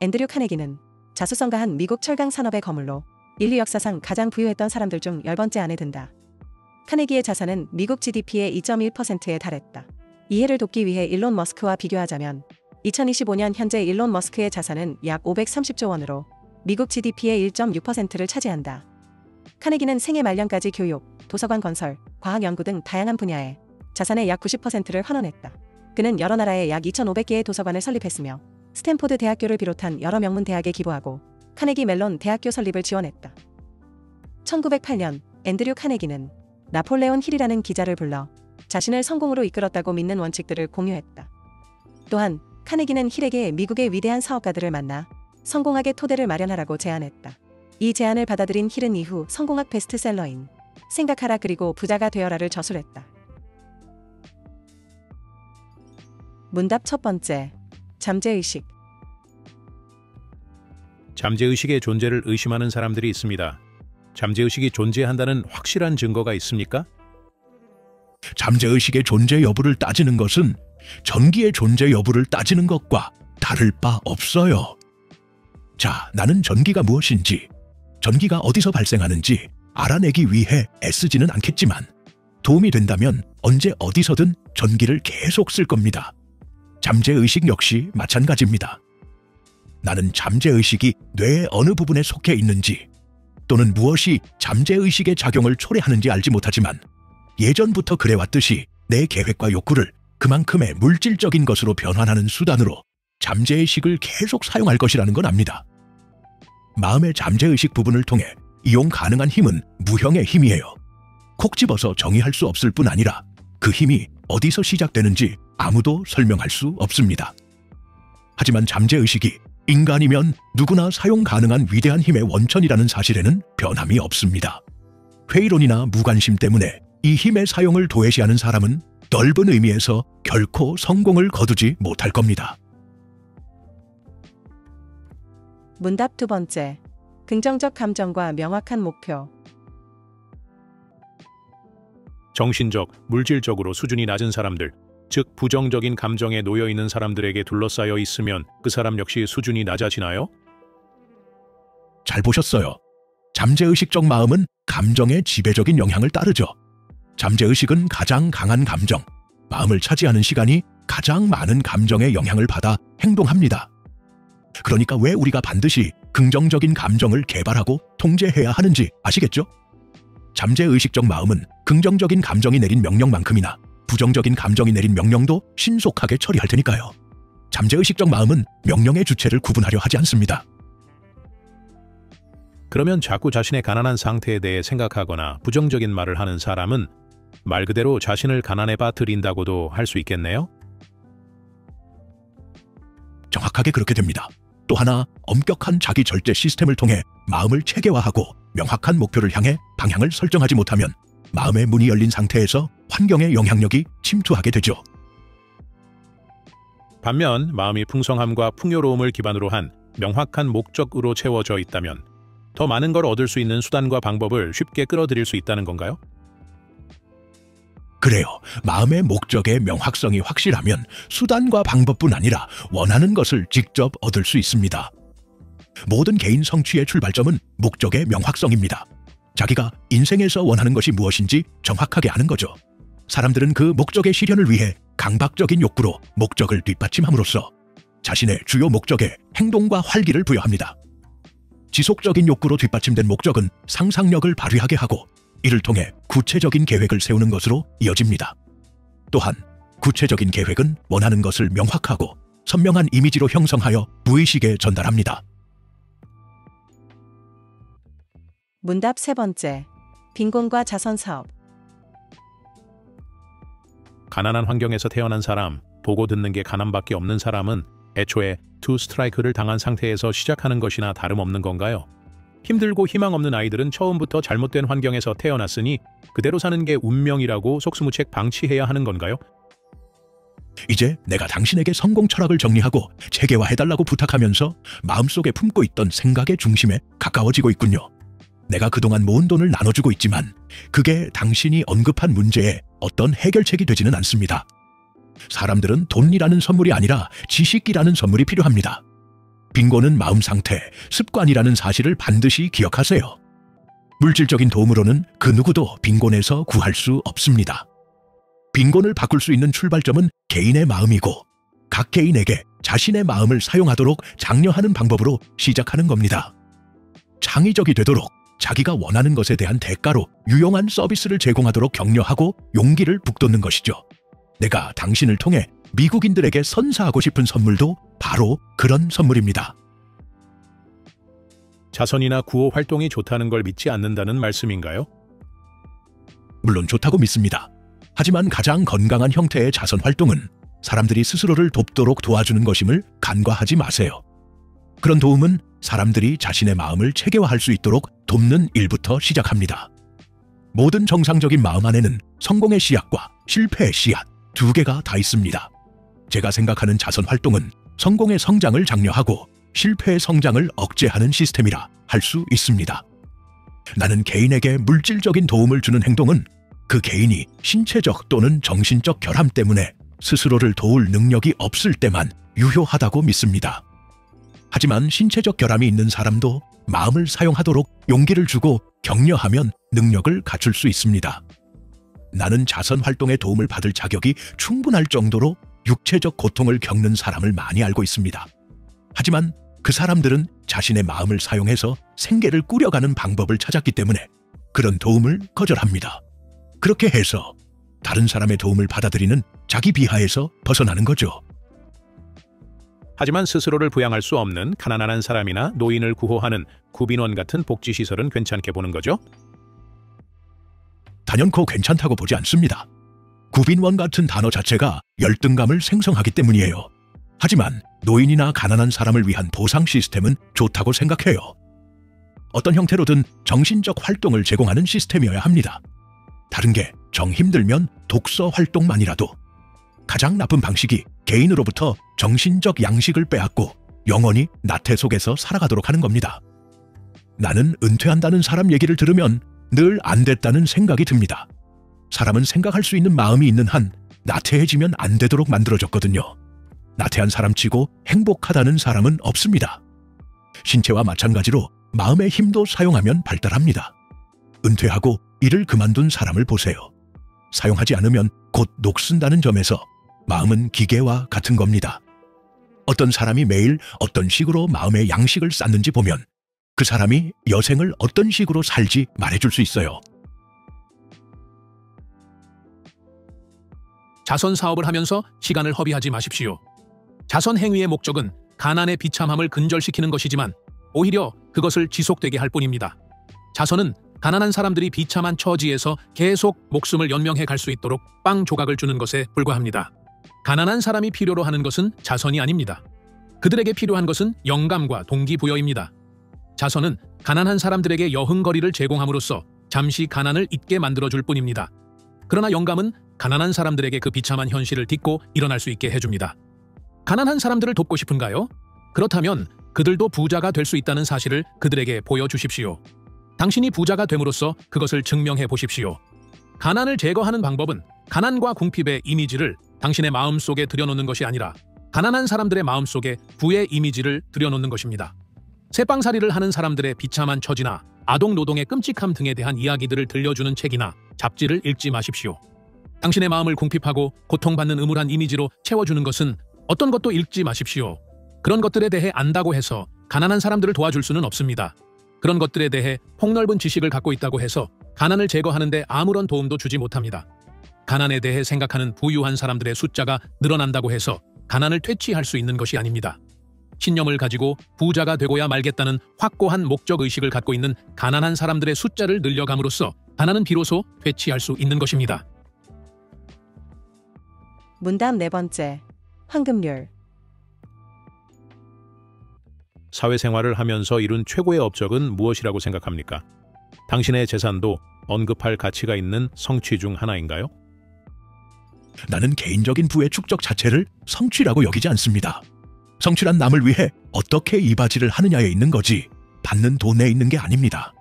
앤드류 카네기는 자수성가한 미국 철강 산업의 거물로 인류 역사상 가장 부유했던 사람들 중 10번째 안에 든다. 카네기의 자산은 미국 GDP의 2.1%에 달했다. 이해를 돕기 위해 일론 머스크와 비교하자면 2025년 현재 일론 머스크의 자산은 약 530조 원으로 미국 GDP의 1.6%를 차지한다. 카네기는 생애 말년까지 교육, 도서관 건설, 과학연구 등 다양한 분야에 자산의 약 90%를 환원했다. 그는 여러 나라에 약 2,500개의 도서관을 설립했으며 스탠포드 대학교를 비롯한 여러 명문 대학에 기부하고 카네기 멜론 대학교 설립을 지원했다. 1908년 앤드류 카네기는 나폴레온 힐이라는 기자를 불러 자신을 성공으로 이끌었다고 믿는 원칙들을 공유했다. 또한 카네기는 힐에게 미국의 위대한 사업가들을 만나 성공학의 토대를 마련하라고 제안했다. 이 제안을 받아들인 힐은 이후 성공학 베스트셀러인 생각하라 그리고 부자가 되어라를 저술했다. 문답 첫 번째. 잠재의식. 잠재의식의 존재를 의심하는 사람들이 있습니다. 잠재의식이 존재한다는 확실한 증거가 있습니까? 잠재의식의 존재 여부를 따지는 것은 전기의 존재 여부를 따지는 것과 다를 바 없어요. 자, 나는 전기가 무엇인지, 전기가 어디서 발생하는지 알아내기 위해 애쓰지는 않겠지만 도움이 된다면 언제 어디서든 전기를 계속 쓸 겁니다. 잠재의식 역시 마찬가지입니다. 나는 잠재의식이 뇌의 어느 부분에 속해 있는지 또는 무엇이 잠재의식의 작용을 초래하는지 알지 못하지만 예전부터 그래왔듯이 내 계획과 욕구를 그만큼의 물질적인 것으로 변환하는 수단으로 잠재의식을 계속 사용할 것이라는 건 압니다. 마음의 잠재의식 부분을 통해 이용 가능한 힘은 무형의 힘이에요. 콕 집어서 정의할 수 없을 뿐 아니라 그 힘이 어디서 시작되는지 아무도 설명할 수 없습니다. 하지만 잠재의식이 인간이면 누구나 사용 가능한 위대한 힘의 원천이라는 사실에는 변함이 없습니다. 회의론이나 무관심 때문에 이 힘의 사용을 도외시하는 사람은 넓은 의미에서 결코 성공을 거두지 못할 겁니다. 문답 두 번째. 긍정적 감정과 명확한 목표. 정신적, 물질적으로 수준이 낮은 사람들, 즉 부정적인 감정에 놓여 있는 사람들에게 둘러싸여 있으면 그 사람 역시 수준이 낮아지나요? 잘 보셨어요. 잠재의식적 마음은 감정의 지배적인 영향을 따르죠. 잠재의식은 가장 강한 감정, 마음을 차지하는 시간이 가장 많은 감정의 영향을 받아 행동합니다. 그러니까 왜 우리가 반드시 긍정적인 감정을 개발하고 통제해야 하는지 아시겠죠? 잠재의식적 마음은 긍정적인 감정이 내린 명령만큼이나 부정적인 감정이 내린 명령도 신속하게 처리할 테니까요. 잠재의식적 마음은 명령의 주체를 구분하려 하지 않습니다. 그러면 자꾸 자신의 가난한 상태에 대해 생각하거나 부정적인 말을 하는 사람은 말 그대로 자신을 가난에 빠뜨린다고도 할 수 있겠네요? 정확하게 그렇게 됩니다. 또 하나, 엄격한 자기 절제 시스템을 통해 마음을 체계화하고 명확한 목표를 향해 방향을 설정하지 못하면 마음의 문이 열린 상태에서 환경의 영향력이 침투하게 되죠. 반면 마음이 풍성함과 풍요로움을 기반으로 한 명확한 목적으로 채워져 있다면 더 많은 걸 얻을 수 있는 수단과 방법을 쉽게 끌어들일 수 있다는 건가요? 그래요. 마음의 목적의 명확성이 확실하면 수단과 방법뿐 아니라 원하는 것을 직접 얻을 수 있습니다. 모든 개인 성취의 출발점은 목적의 명확성입니다. 자기가 인생에서 원하는 것이 무엇인지 정확하게 아는 거죠. 사람들은 그 목적의 실현을 위해 강박적인 욕구로 목적을 뒷받침함으로써 자신의 주요 목적에 행동과 활기를 부여합니다. 지속적인 욕구로 뒷받침된 목적은 상상력을 발휘하게 하고 이를 통해 구체적인 계획을 세우는 것으로 이어집니다. 또한 구체적인 계획은 원하는 것을 명확하고 선명한 이미지로 형성하여 무의식에 전달합니다. 문답 세 번째. 빈곤과 자선사업. 가난한 환경에서 태어난 사람, 보고 듣는 게 가난밖에 없는 사람은 애초에 투 스트라이크를 당한 상태에서 시작하는 것이나 다름없는 건가요? 힘들고 희망 없는 아이들은 처음부터 잘못된 환경에서 태어났으니 그대로 사는 게 운명이라고 속수무책 방치해야 하는 건가요? 이제 내가 당신에게 성공 철학을 정리하고 체계화해달라고 부탁하면서 마음속에 품고 있던 생각의 중심에 가까워지고 있군요. 내가 그동안 모은 돈을 나눠주고 있지만 그게 당신이 언급한 문제에 어떤 해결책이 되지는 않습니다. 사람들은 돈이라는 선물이 아니라 지식이라는 선물이 필요합니다. 빈곤은 마음 상태, 습관이라는 사실을 반드시 기억하세요. 물질적인 도움으로는 그 누구도 빈곤에서 구할 수 없습니다. 빈곤을 바꿀 수 있는 출발점은 개인의 마음이고 각 개인에게 자신의 마음을 사용하도록 장려하는 방법으로 시작하는 겁니다. 창의적이 되도록 자기가 원하는 것에 대한 대가로 유용한 서비스를 제공하도록 격려하고 용기를 북돋는 것이죠. 내가 당신을 통해 미국인들에게 선사하고 싶은 선물도 바로 그런 선물입니다. 자선이나 구호 활동이 좋다는 걸 믿지 않는다는 말씀인가요? 물론 좋다고 믿습니다. 하지만 가장 건강한 형태의 자선 활동은 사람들이 스스로를 돕도록 도와주는 것임을 간과하지 마세요. 그런 도움은 사람들이 자신의 마음을 체계화할 수 있도록 돕는 일부터 시작합니다. 모든 정상적인 마음 안에는 성공의 씨앗과 실패의 씨앗 두 개가 다 있습니다. 제가 생각하는 자선 활동은 성공의 성장을 장려하고 실패의 성장을 억제하는 시스템이라 할 수 있습니다. 나는 개인에게 물질적인 도움을 주는 행동은 그 개인이 신체적 또는 정신적 결함 때문에 스스로를 도울 능력이 없을 때만 유효하다고 믿습니다. 하지만 신체적 결함이 있는 사람도 마음을 사용하도록 용기를 주고 격려하면 능력을 갖출 수 있습니다. 나는 자선 활동에 도움을 받을 자격이 충분할 정도로 육체적 고통을 겪는 사람을 많이 알고 있습니다. 하지만 그 사람들은 자신의 마음을 사용해서 생계를 꾸려가는 방법을 찾았기 때문에 그런 도움을 거절합니다. 그렇게 해서 다른 사람의 도움을 받아들이는 자기 비하에서 벗어나는 거죠. 하지만 스스로를 부양할 수 없는 가난한 사람이나 노인을 구호하는 구빈원 같은 복지시설은 괜찮게 보는 거죠? 단연코 괜찮다고 보지 않습니다. 구빈원 같은 단어 자체가 열등감을 생성하기 때문이에요. 하지만 노인이나 가난한 사람을 위한 보상 시스템은 좋다고 생각해요. 어떤 형태로든 정신적 활동을 제공하는 시스템이어야 합니다. 다른 게 정 힘들면 독서 활동만이라도. 가장 나쁜 방식이 개인으로부터 정신적 양식을 빼앗고 영원히 나태 속에서 살아가도록 하는 겁니다. 나는 은퇴한다는 사람 얘기를 들으면 늘 안 됐다는 생각이 듭니다. 사람은 생각할 수 있는 마음이 있는 한 나태해지면 안 되도록 만들어졌거든요. 나태한 사람치고 행복하다는 사람은 없습니다. 신체와 마찬가지로 마음의 힘도 사용하면 발달합니다. 은퇴하고 일을 그만둔 사람을 보세요. 사용하지 않으면 곧 녹슨다는 점에서 마음은 기계와 같은 겁니다. 어떤 사람이 매일 어떤 식으로 마음의 양식을 쌓는지 보면 그 사람이 여생을 어떤 식으로 살지 말해줄 수 있어요. 자선 사업을 하면서 시간을 허비하지 마십시오. 자선 행위의 목적은 가난의 비참함을 근절시키는 것이지만 오히려 그것을 지속되게 할 뿐입니다. 자선은 가난한 사람들이 비참한 처지에서 계속 목숨을 연명해 갈 수 있도록 빵 조각을 주는 것에 불과합니다. 가난한 사람이 필요로 하는 것은 자선이 아닙니다. 그들에게 필요한 것은 영감과 동기부여입니다. 자선은 가난한 사람들에게 여흥거리를 제공함으로써 잠시 가난을 잊게 만들어줄 뿐입니다. 그러나 영감은 가난한 사람들에게 그 비참한 현실을 딛고 일어날 수 있게 해줍니다. 가난한 사람들을 돕고 싶은가요? 그렇다면 그들도 부자가 될 수 있다는 사실을 그들에게 보여주십시오. 당신이 부자가 됨으로써 그것을 증명해 보십시오. 가난을 제거하는 방법은 가난과 궁핍의 이미지를 당신의 마음속에 들여놓는 것이 아니라 가난한 사람들의 마음속에 부의 이미지를 들여놓는 것입니다. 새빵살이를 하는 사람들의 비참한 처지나 아동노동의 끔찍함 등에 대한 이야기들을 들려주는 책이나 잡지를 읽지 마십시오. 당신의 마음을 궁핍하고 고통받는 음울한 이미지로 채워주는 것은 어떤 것도 읽지 마십시오. 그런 것들에 대해 안다고 해서 가난한 사람들을 도와줄 수는 없습니다. 그런 것들에 대해 폭넓은 지식을 갖고 있다고 해서 가난을 제거하는 데 아무런 도움도 주지 못합니다. 가난에 대해 생각하는 부유한 사람들의 숫자가 늘어난다고 해서 가난을 퇴치할 수 있는 것이 아닙니다. 신념을 가지고 부자가 되고야 말겠다는 확고한 목적의식을 갖고 있는 가난한 사람들의 숫자를 늘려감으로써 가난은 비로소 퇴치할 수 있는 것입니다. 문답 4번째. 황금률. 사회생활을 하면서 이룬 최고의 업적은 무엇이라고 생각합니까? 당신의 재산도 언급할 가치가 있는 성취 중 하나인가요? 나는 개인적인 부의 축적 자체를 성취라고 여기지 않습니다. 성취란 남을 위해 어떻게 이바지를 하느냐에 있는 거지 받는 돈에 있는 게 아닙니다.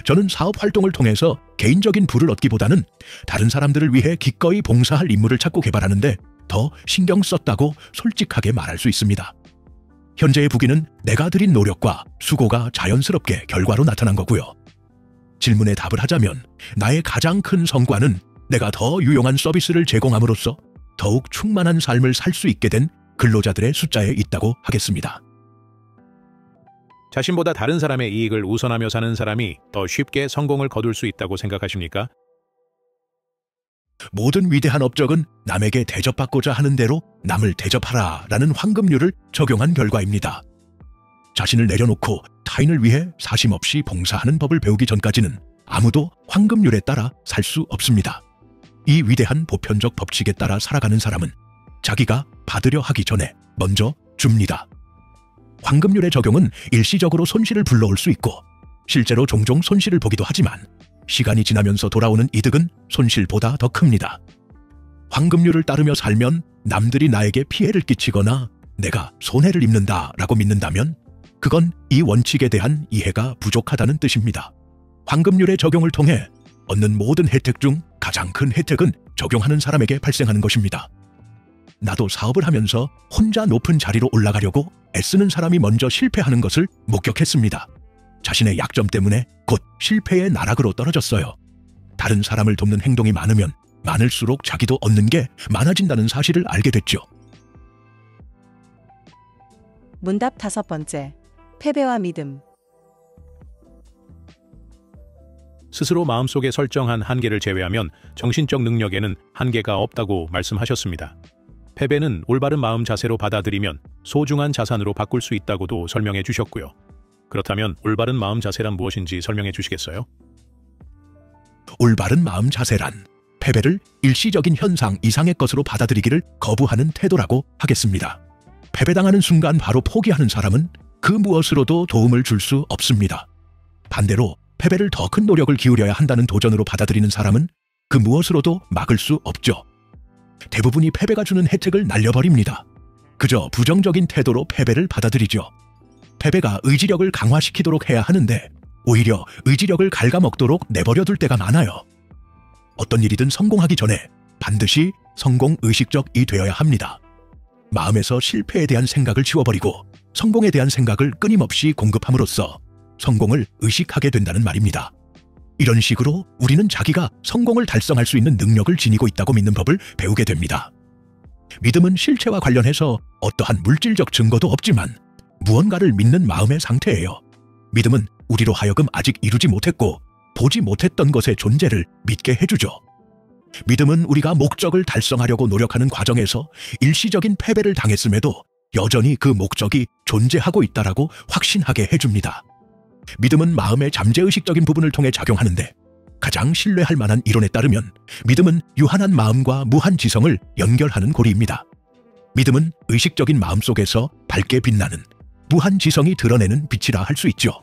저는 사업 활동을 통해서 개인적인 부를 얻기보다는 다른 사람들을 위해 기꺼이 봉사할 인물을 찾고 개발하는데 더 신경 썼다고 솔직하게 말할 수 있습니다. 현재의 부귀는 내가 들인 노력과 수고가 자연스럽게 결과로 나타난 거고요. 질문에 답을 하자면 나의 가장 큰 성과는 내가 더 유용한 서비스를 제공함으로써 더욱 충만한 삶을 살 수 있게 된 근로자들의 숫자에 있다고 하겠습니다. 자신보다 다른 사람의 이익을 우선하며 사는 사람이 더 쉽게 성공을 거둘 수 있다고 생각하십니까? 모든 위대한 업적은 남에게 대접받고자 하는 대로 남을 대접하라라는 황금률을 적용한 결과입니다. 자신을 내려놓고 타인을 위해 사심없이 봉사하는 법을 배우기 전까지는 아무도 황금률에 따라 살 수 없습니다. 이 위대한 보편적 법칙에 따라 살아가는 사람은 자기가 받으려 하기 전에 먼저 줍니다. 황금률의 적용은 일시적으로 손실을 불러올 수 있고 실제로 종종 손실을 보기도 하지만 시간이 지나면서 돌아오는 이득은 손실보다 더 큽니다. 황금률을 따르며 살면 남들이 나에게 피해를 끼치거나 내가 손해를 입는다라고 믿는다면 그건 이 원칙에 대한 이해가 부족하다는 뜻입니다. 황금률의 적용을 통해 얻는 모든 혜택 중 가장 큰 혜택은 적용하는 사람에게 발생하는 것입니다. 나도 사업을 하면서 혼자 높은 자리로 올라가려고 애쓰는 사람이 먼저 실패하는 것을 목격했습니다. 자신의 약점 때문에 곧 실패의 나락으로 떨어졌어요. 다른 사람을 돕는 행동이 많으면 많을수록 자기도 얻는 게 많아진다는 사실을 알게 됐죠. 문답 5번째. 패배와 믿음. 스스로 마음속에 설정한 한계를 제외하면 정신적 능력에는 한계가 없다고 말씀하셨습니다. 패배는 올바른 마음 자세로 받아들이면 소중한 자산으로 바꿀 수 있다고도 설명해 주셨고요. 그렇다면 올바른 마음 자세란 무엇인지 설명해 주시겠어요? 올바른 마음 자세란 패배를 일시적인 현상 이상의 것으로 받아들이기를 거부하는 태도라고 하겠습니다. 패배당하는 순간 바로 포기하는 사람은 그 무엇으로도 도움을 줄 수 없습니다. 반대로 패배를 더 큰 노력을 기울여야 한다는 도전으로 받아들이는 사람은 그 무엇으로도 막을 수 없죠. 대부분이 패배가 주는 혜택을 날려버립니다. 그저 부정적인 태도로 패배를 받아들이죠. 패배가 의지력을 강화시키도록 해야 하는데 오히려 의지력을 갉아먹도록 내버려둘 때가 많아요. 어떤 일이든 성공하기 전에 반드시 성공 의식적이 되어야 합니다. 마음에서 실패에 대한 생각을 지워버리고 성공에 대한 생각을 끊임없이 공급함으로써 성공을 의식하게 된다는 말입니다. 이런 식으로 우리는 자기가 성공을 달성할 수 있는 능력을 지니고 있다고 믿는 법을 배우게 됩니다. 믿음은 실체와 관련해서 어떠한 물질적 증거도 없지만 무언가를 믿는 마음의 상태예요. 믿음은 우리로 하여금 아직 이루지 못했고 보지 못했던 것의 존재를 믿게 해주죠. 믿음은 우리가 목적을 달성하려고 노력하는 과정에서 일시적인 패배를 당했음에도 여전히 그 목적이 존재하고 있다라고 확신하게 해줍니다. 믿음은 마음의 잠재의식적인 부분을 통해 작용하는데 가장 신뢰할 만한 이론에 따르면 믿음은 유한한 마음과 무한 지성을 연결하는 고리입니다. 믿음은 의식적인 마음 속에서 밝게 빛나는 무한 지성이 드러내는 빛이라 할 수 있죠.